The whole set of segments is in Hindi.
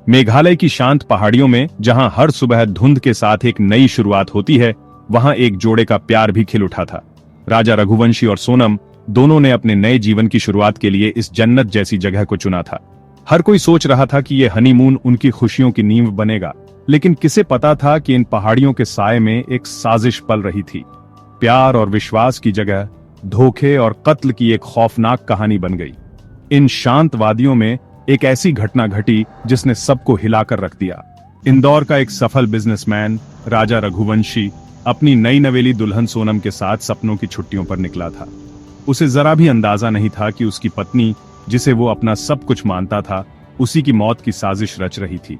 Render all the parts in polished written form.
मेघालय की शांत पहाड़ियों में जहां हर सुबह धुंध के साथ एक नई शुरुआत होती है, वहां एक जोड़े का प्यार भी खिल उठा था। राजा रघुवंशी और सोनम दोनों ने अपने नए जीवन की शुरुआत के लिए इस जन्नत जैसी जगह को चुना था। हर कोई सोच रहा था कि यह हनीमून उनकी खुशियों की नींव बनेगा, लेकिन किसे पता था कि इन पहाड़ियों के साए में एक साजिश पल रही थी। प्यार और विश्वास की जगह धोखे और कत्ल की एक खौफनाक कहानी बन गई। इन शांत वादियों में एक ऐसी घटना घटी जिसने सबको हिलाकर रख दिया। इंदौर का एक सफल बिजनेसमैन राजा रघुवंशी अपनी नई नवेली दुल्हन सोनम के साथ सपनों की छुट्टियों पर निकला था। उसे जरा भी अंदाजा नहीं था कि उसकी पत्नी, जिसे वो अपना सब कुछ मानता था, उसी की मौत की साजिश रच रही थी।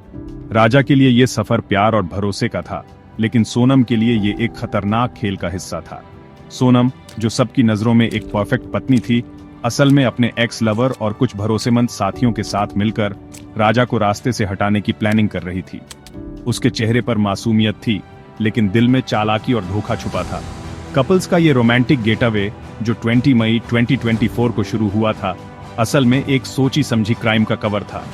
राजा के लिए यह सफर प्यार और भरोसे का था, लेकिन सोनम के लिए यह एक खतरनाक खेल का हिस्सा था। सोनम, जो सबकी नजरों में एक परफेक्ट पत्नी थी, असल में अपने एक्स लवर और कुछ भरोसेमंद साथियों के साथ मिलकर राजा को रास्ते से हटाने की प्लानिंग कर रही थी। उसके चेहरे पर मासूमियत थी, लेकिन दिल में चालाकी और धोखा छुपा था। कपल्स का ये रोमांटिक गेटअवे जो 20 मई 2024 को शुरू हुआ था, असल में एक सोची समझी क्राइम का कवर था।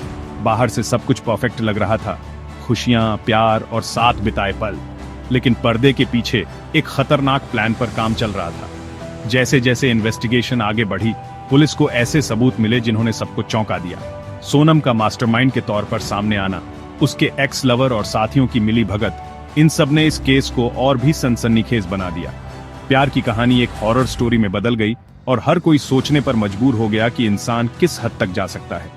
बाहर से सब कुछ परफेक्ट लग रहा था, खुशियां, प्यार और साथ बिताए पल, लेकिन पर्दे के पीछे एक खतरनाक प्लान पर काम चल रहा था। जैसे जैसे इन्वेस्टिगेशन आगे बढ़ी, पुलिस को ऐसे सबूत मिले जिन्होंने सबको चौंका दिया। सोनम का मास्टरमाइंड के तौर पर सामने आना, उसके एक्स लवर और साथियों की मिली भगत, इन सब ने इस केस को और भी सनसनीखेज बना दिया। प्यार की कहानी एक हॉरर स्टोरी में बदल गई और हर कोई सोचने पर मजबूर हो गया कि इंसान किस हद तक जा सकता है।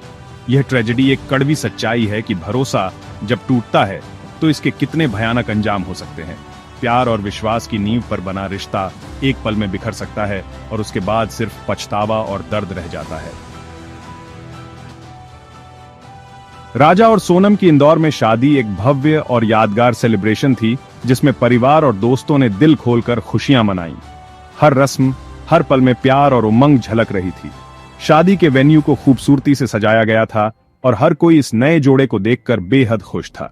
यह ट्रेजेडी एक कड़वी सच्चाई है कि भरोसा जब टूटता है तो इसके कितने भयानक अंजाम हो सकते हैं। प्यार और विश्वास की नींव पर बना रिश्ता एक पल में बिखर सकता है और उसके बाद सिर्फ पछतावा और दर्द रह जाता है। राजा और सोनम की इंदौर में शादी एक भव्य और यादगार सेलिब्रेशन थी, जिसमें परिवार और दोस्तों ने दिल खोलकर खुशियां मनाई। हर रस्म, हर पल में प्यार और उमंग झलक रही थी। शादी के वेन्यू को खूबसूरती से सजाया गया था और हर कोई इस नए जोड़े को देखकर बेहद खुश था।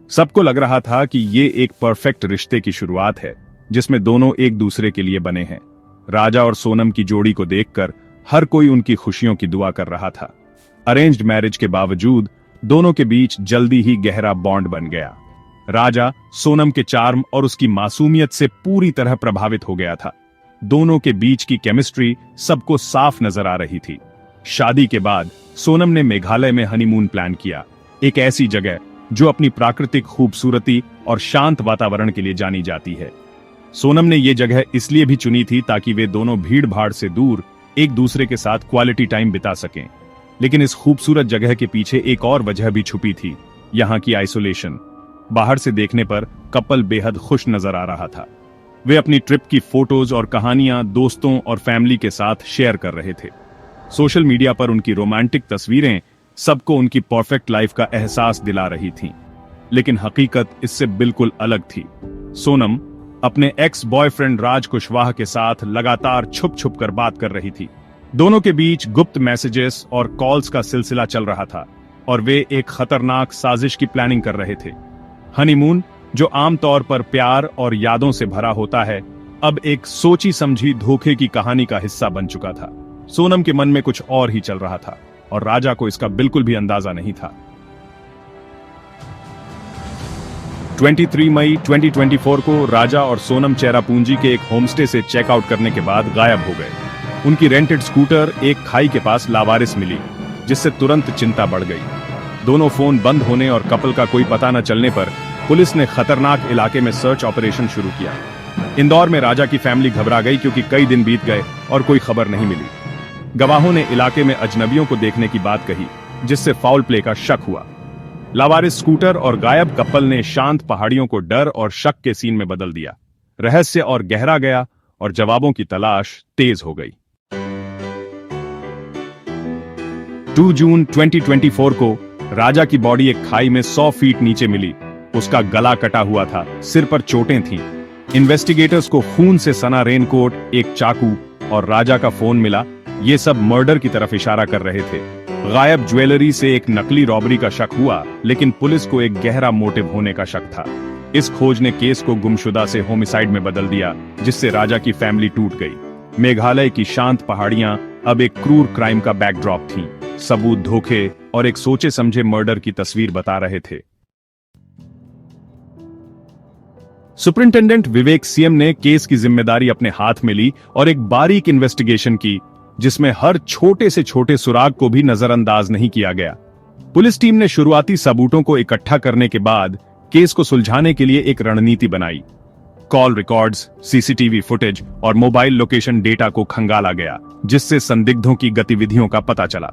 सबको लग रहा था कि ये एक परफेक्ट रिश्ते की शुरुआत है, जिसमें दोनों एक दूसरे के लिए बने हैं। राजा और सोनम की जोड़ी को देखकर हर कोई उनकी खुशियों की दुआ कर रहा था। अरेंज्ड मैरिज के बावजूद दोनों के बीच जल्दी ही गहरा बॉन्ड बन गया। राजा सोनम के चार्म और उसकी मासूमियत से पूरी तरह प्रभावित हो गया था। दोनों के बीच की केमिस्ट्री सबको साफ नजर आ रही थी। शादी के बाद सोनम ने मेघालय में हनीमून प्लान किया, एक ऐसी जगह जो अपनी प्राकृतिक खूबसूरती और शांत वातावरण के लिए जानी जाती है। सोनम ने यह जगह इसलिए भी चुनी थी ताकि वे दोनों भीड़ भाड़ से दूर एक दूसरे के साथ क्वालिटी टाइम बिता सकें। लेकिन इस खूबसूरत जगह के पीछे एक और वजह भी छुपी थी, यहाँ की आइसोलेशन। बाहर से देखने पर कपल बेहद खुश नजर आ रहा था। वे अपनी ट्रिप की फोटोज और कहानियां दोस्तों और फैमिली के साथ शेयर कर रहे थे। सोशल मीडिया पर उनकी रोमांटिक तस्वीरें सबको उनकी परफेक्ट लाइफ का एहसास दिला रही थीं। लेकिन हकीकत इससे बिल्कुल अलग थी। सोनम अपने एक्स बॉयफ्रेंड राज कुशवाहा के साथ लगातार छुप छुप कर बात कर रही थी। दोनों के बीच गुप्त मैसेजेस और कॉल्स का सिलसिला चल रहा था और वे एक खतरनाक साजिश की प्लानिंग कर रहे थे। हनीमून, जो आमतौर पर प्यार और यादों से भरा होता है, अब एक सोची समझी धोखे की कहानी का हिस्सा बन चुका था। सोनम के मन में कुछ और ही चल रहा था और राजा को इसका बिल्कुल भी अंदाजा नहीं था। 23 मई 2024 को राजा और सोनम चेरापूंजी के एक होमस्टे से चेकआउट करने के बाद गायब हो गए। उनकी रेंटेड स्कूटर एक खाई के पास लावारिस मिली, जिससे तुरंत चिंता बढ़ गई। दोनों फोन बंद होने और कपल का कोई पता न चलने पर पुलिस ने खतरनाक इलाके में सर्च ऑपरेशन शुरू किया। इंदौर में राजा की फैमिली घबरा गई क्योंकि कई दिन बीत गए और कोई खबर नहीं मिली। गवाहों ने इलाके में अजनबियों को देखने की बात कही, जिससे फाउल प्ले का शक हुआ। लावारिस स्कूटर और गायब कपल ने शांत पहाड़ियों को डर और शक के सीन में बदल दिया। रहस्य और गहरा गया और जवाबों की तलाश तेज हो गई। 2 जून 2024 को राजा की बॉडी एक खाई में 100 फीट नीचे मिली। उसका गला कटा हुआ था, सिर पर चोटें थीं। इन्वेस्टिगेटर्स को खून से सना रेनकोट, एक चाकू और राजा का फोन मिला। ये सब मर्डर की तरफ इशारा कर रहे थे। गायब ज्वेलरी से एक नकली रॉबरी का शक हुआ, लेकिन पुलिस को एक गहरा मोटिव होने का शक था। इस खोज ने केस को गुमशुदा से होमिसाइड में बदल दिया, जिससे राजा की फैमिली टूट गई। मेघालय की शांत पहाड़ियां अब एक क्रूर क्राइम का बैकड्रॉप थीं। सबूत, धोखे और एक सोचे समझे मर्डर की तस्वीर बता रहे थे। सुपरिंटेंडेंट विवेक सीएम ने केस की जिम्मेदारी अपने हाथ में ली और एक बारीक इन्वेस्टिगेशन की, जिसमें हर छोटे से छोटे सुराग को भी नजरअंदाज नहीं किया गया। पुलिस टीम ने शुरुआती सबूतों को इकट्ठा करने के बाद केस को सुलझाने के लिए एक रणनीति बनाई। कॉल रिकॉर्ड्स, सीसीटीवी फुटेज और मोबाइल लोकेशन डेटा को खंगाला गया, जिससे संदिग्धों की गतिविधियों का पता चला।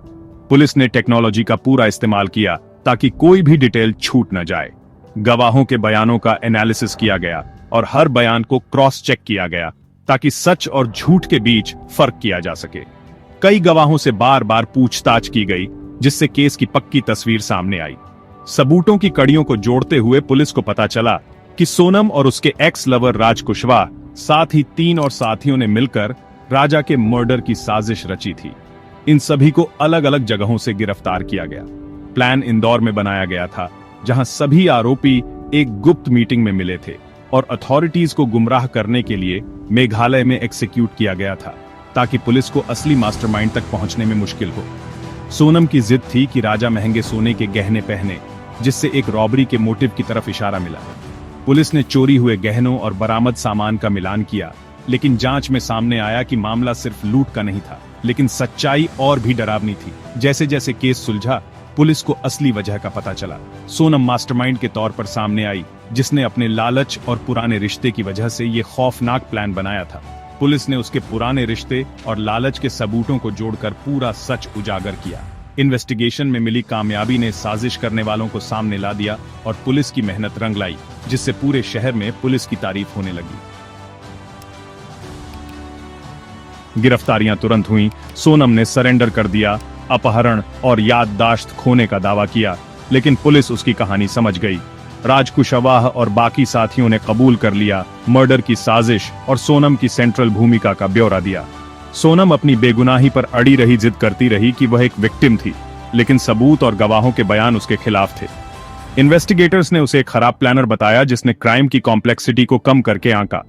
पुलिस ने टेक्नोलॉजी का पूरा इस्तेमाल किया ताकि कोई भी डिटेल छूट न जाए। गवाहों के बयानों का एनालिसिस किया गया और हर बयान को क्रॉस चेक किया गया ताकि सच और झूठ के बीच फर्क किया जा सके। कई गवाहों से बार बार पूछताछ की गई, जिससे केस की पक्की तस्वीर सामने आई। सबूतों की कड़ियों को जोड़ते हुए पुलिस को पता चला कि सोनम और उसके एक्स लवर राज कुशवाहा, साथ ही 3 और साथियों ने मिलकर राजा के मर्डर की साजिश रची थी। इन सभी को अलग अलग जगहों से गिरफ्तार किया गया। प्लान इंदौर में बनाया गया था, जहां सभी आरोपी एक गुप्त मीटिंग में मिले थे, और अथॉरिटीज को गुमराह करने के लिए मेघालय में एग्जीक्यूट किया गया था, ताकि पुलिस को असली मास्टरमाइंड तक पहुंचने में मुश्किल हो। सोनम की जिद थी कि राजा महंगे सोने के गहने पहने, जिससे एक रॉबरी के मोटिव की तरफ इशारा मिला। पुलिस ने चोरी हुए गहनों और बरामद सामान का मिलान किया, लेकिन जांच में सामने आया कि मामला सिर्फ लूट का नहीं था, लेकिन सच्चाई और भी डरावनी थी। जैसे जैसे केस सुलझा, पुलिस को असली वजह का पता चला। सोनम मास्टरमाइंड के तौर पर सामने आई, जिसने अपने लालच और पुराने रिश्ते की वजह से ये खौफनाक प्लान बनाया था। पुलिस ने उसके पुराने रिश्ते और लालच के सबूतों को जोड़कर पूरा सच उजागर किया। इन्वेस्टिगेशन में मिली कामयाबी ने साजिश करने वालों को सामने ला दिया और पुलिस की मेहनत रंग लाई, जिससे पूरे शहर में पुलिस की तारीफ होने लगी। गिरफ्तारियां तुरंत हुई। सोनम ने सरेंडर कर दिया, अपहरण और याददाश्त खोने का दावा किया, लेकिन पुलिस उसकी कहानी समझ गई। राज कुशवाहा और बाकी साथियों ने कबूल कर लिया मर्डर की साजिश और सोनम की सेंट्रल भूमिका का ब्यौरा दिया। सोनम अपनी बेगुनाही पर अड़ी रही, जिद करती रही कि वह एक विक्टिम थी, लेकिन सबूत और गवाहों के बयान उसके खिलाफ थे। इन्वेस्टिगेटर्स ने उसे एक खराब प्लानर बताया, जिसने क्राइम की कॉम्प्लेक्सिटी को कम करके आंका।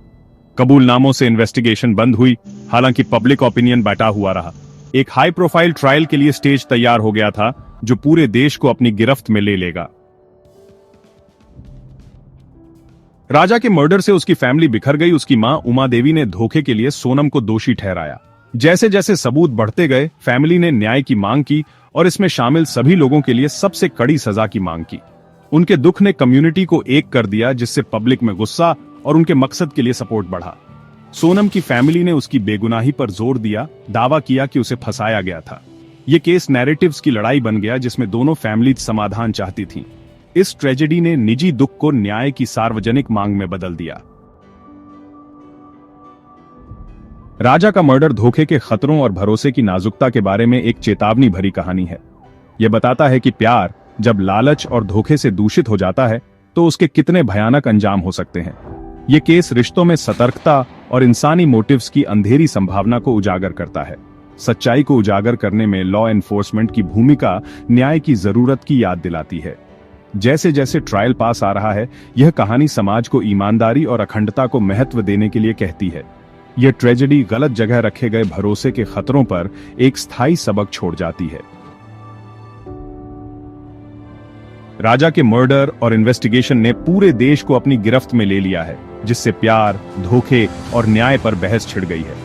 कबूलनामों से इन्वेस्टिगेशन बंद हुई, हालांकि पब्लिक ओपिनियन बटा हुआ रहा। एक हाई प्रोफाइल ट्रायल के लिए स्टेज तैयार हो गया था, जो पूरे देश को अपनी गिरफ्त में ले लेगा। राजा के मर्डर से उसकी फैमिली बिखर गई। उसकी मां उमा देवी ने धोखे के लिए सोनम को दोषी ठहराया। जैसे जैसे सबूत बढ़ते गए, फैमिली ने न्याय की मांग की और इसमें शामिल सभी लोगों के लिए सबसे कड़ी सजा की मांग की। उनके दुख ने कम्युनिटी को एक कर दिया, जिससे पब्लिक में गुस्सा और उनके मकसद के लिए सपोर्ट बढ़ा। सोनम की फैमिली ने उसकी बेगुनाही पर जोर दिया, दावा किया कि उसे फंसाया गया था। यह केस नैरेटिव्स की लड़ाई बन गया, जिसमें दोनों फैमिली समाधान चाहती थीं। इस ट्रेजेडी ने निजी दुख को न्याय की सार्वजनिक मांग में बदल दिया। राजा का मर्डर धोखे के खतरों और भरोसे की नाजुकता के बारे में एक चेतावनी भरी कहानी है। यह बताता है कि प्यार जब लालच और धोखे से दूषित हो जाता है, तो उसके कितने भयानक अंजाम हो सकते हैं। यह केस रिश्तों में सतर्कता और इंसानी मोटिव्स की अंधेरी संभावना को उजागर करता है। सच्चाई को उजागर करने में लॉ एनफोर्समेंट की भूमिका न्याय की जरूरत की याद दिलाती है। जैसे जैसे ट्रायल पास आ रहा है, यह कहानी समाज को ईमानदारी और अखंडता को महत्व देने के लिए कहती है। यह ट्रेजेडी गलत जगह रखे गए भरोसे के खतरों पर एक स्थायी सबक छोड़ जाती है। राजा के मर्डर और इन्वेस्टिगेशन ने पूरे देश को अपनी गिरफ्त में ले लिया है, जिससे प्यार, धोखे और न्याय पर बहस छिड़ गई है।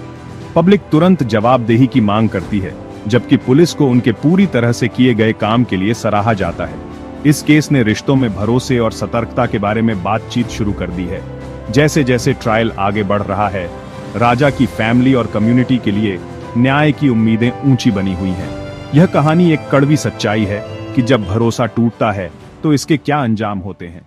पब्लिक तुरंत जवाबदेही की मांग करती है, जबकि पुलिस को उनके पूरी तरह से किए गए काम के लिए सराहा जाता है। इस केस ने रिश्तों में भरोसे और सतर्कता के बारे में बातचीत शुरू कर दी है। जैसे जैसे ट्रायल आगे बढ़ रहा है, राजा की फैमिली और कम्युनिटी के लिए न्याय की उम्मीदें ऊंची बनी हुई हैं। यह कहानी एक कड़वी सच्चाई है कि जब भरोसा टूटता है तो इसके क्या अंजाम होते हैं।